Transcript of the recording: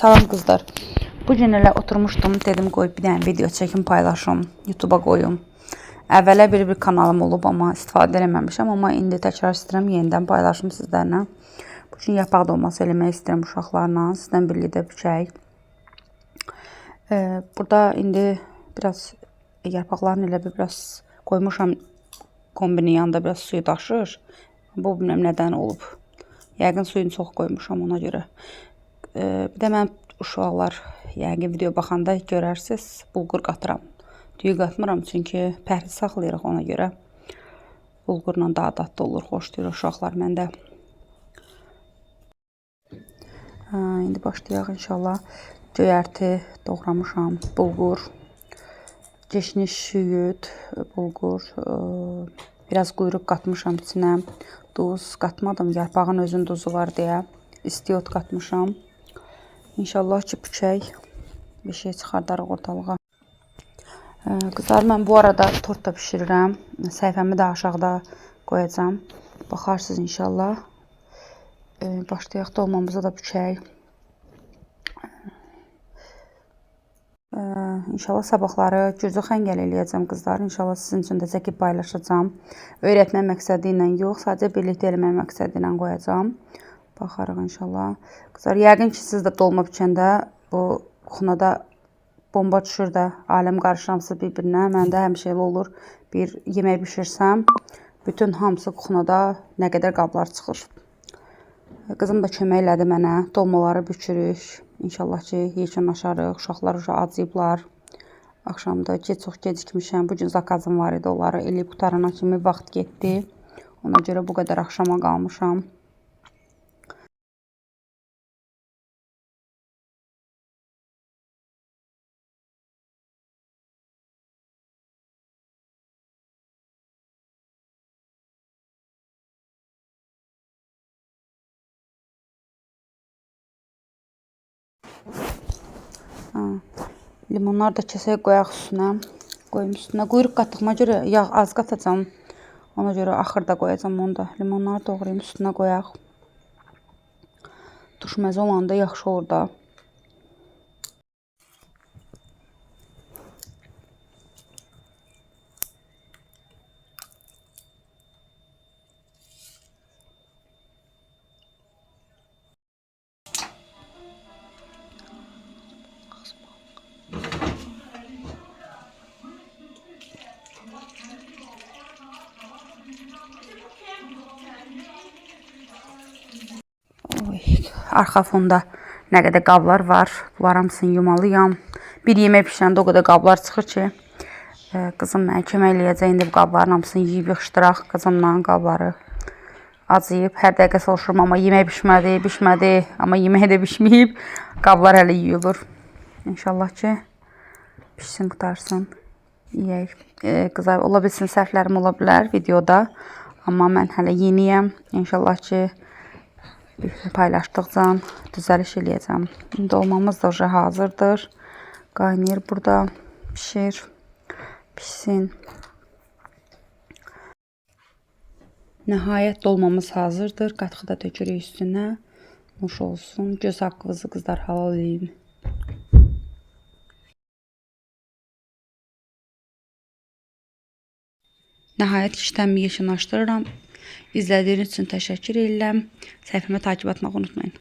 Salam qızlar. Bu gün elə oturmuşdum, dedim qoy bir dənə video çəkim, paylaşım, YouTube'a qoyum. Əvvələ bir kanalım olub, amma istifadə eləməmişəm, amma indi təkrar istəyirəm yenidən paylaşım sizlərlə. Bu gün yapaq dolması eləmək istəyirəm uşaqlarla, sizdən birlikdə bükək. Burada indi biraz yarpaqların elə biraz qoymuşam, kombinin yanında biraz suyu daşır. Bu bilməm nədən olub. Yəqin suyunu çox qoymuşam ona görə. Bir də mən uşaqlar yəqin video baxanda görərsiniz, bulgur qatıram. Düyü qatmıram, çünki pəhriz saxlayırıq, ona görə bulgurla daha dadlı olur, xoşlayır uşaqlar məndə. İndi başlayaq inşallah. Göyərti doğramışam, bulgur, keşniş, şüyüd, bulgur, biraz quyruq qatmışam içinə, duz qatmadım, yarpağın özün duzu var deyə, istiot qatmışam. İnşallah ki, bükək bir şey çıxardarıq ortalığa. Qızlar, mən bu arada tort da pişirirəm. Səhifəmi də aşağıda qoyacam. Baxarsınız inşallah. Başlayaq dolmamıza da bükək. İnşallah sabahları gücü xəngəl eləyəcəm qızlar. İnşallah sizin üçün də çəkib paylaşacağam. Öyrətmək məqsədi ilə yox, sadəcə birlikdə eləmək məqsədi ilə qoyacağam. Baxarıq inşallah. Qızlar, yəqin ki, siz də dolma bükəndə bu xunada bomba düşür də, aləm qarışamsı bir-birinə. Məndə həmişə elə olur. Bir yemək bişirsəm, bütün hamısı xunada nə qədər qablar çıxır. Qızım da kömək elədi mənə. Dolmaları bükürük. İnşallah ki, yekunlaşarıq. Uşaqlar acıyıblar. Axşamda çox gecikmişəm. Bugün zakazım var idi. Onları eləyib qutarana kimi vaxt getdi. Ona görə bu qədər axşama qalmışam. Limonlar da kəsəyə qoyaq üstünə. Qoyum üstünə. Quyruq qatdığıma görə yağ az qatacam. Ona görə axırda qoyacam onu da. Limonları doğrayım üstünə qoyaq. Düşməzə olanda yaxşı olur da. Arxa fonda nə qədər qablar var. Bunlar hamısını yumalıyam. Bir yemək pişirəndə o qədər qablar çıxır ki, qızım mənə kömək eləyəcək. İndi bu qabların hamısını yeyib yığışdıraq. Qızımla qabları acıyıb. Hər dəqiqə soruşurum, amma yemək bişmədi. Amma yemək də bişməyib. Qablar hələ yuyulur. İnşallah ki, pişsin, qutarsın. Yeyək. Qızlar, ola bilsin səhvlərim ola bilər videoda. Amma mən hələ yeniyəm. İnşallah ki, paylaşdıqca düzəliş eləyəcəm. Dolmamız da hazırdır. Qaynayır burada. Pişir. Pişsin. Nəhayət dolmamız hazırdır. Qatğı da tökürük üstünə. Nuş olsun. Göz haqqınızı qızlar halal eləyin. Nəhayət işləmi yekunlaşdırıram. İzlədiyiniz üçün təşəkkür edirəm. Səhifəmə takib etməyi unutmayın.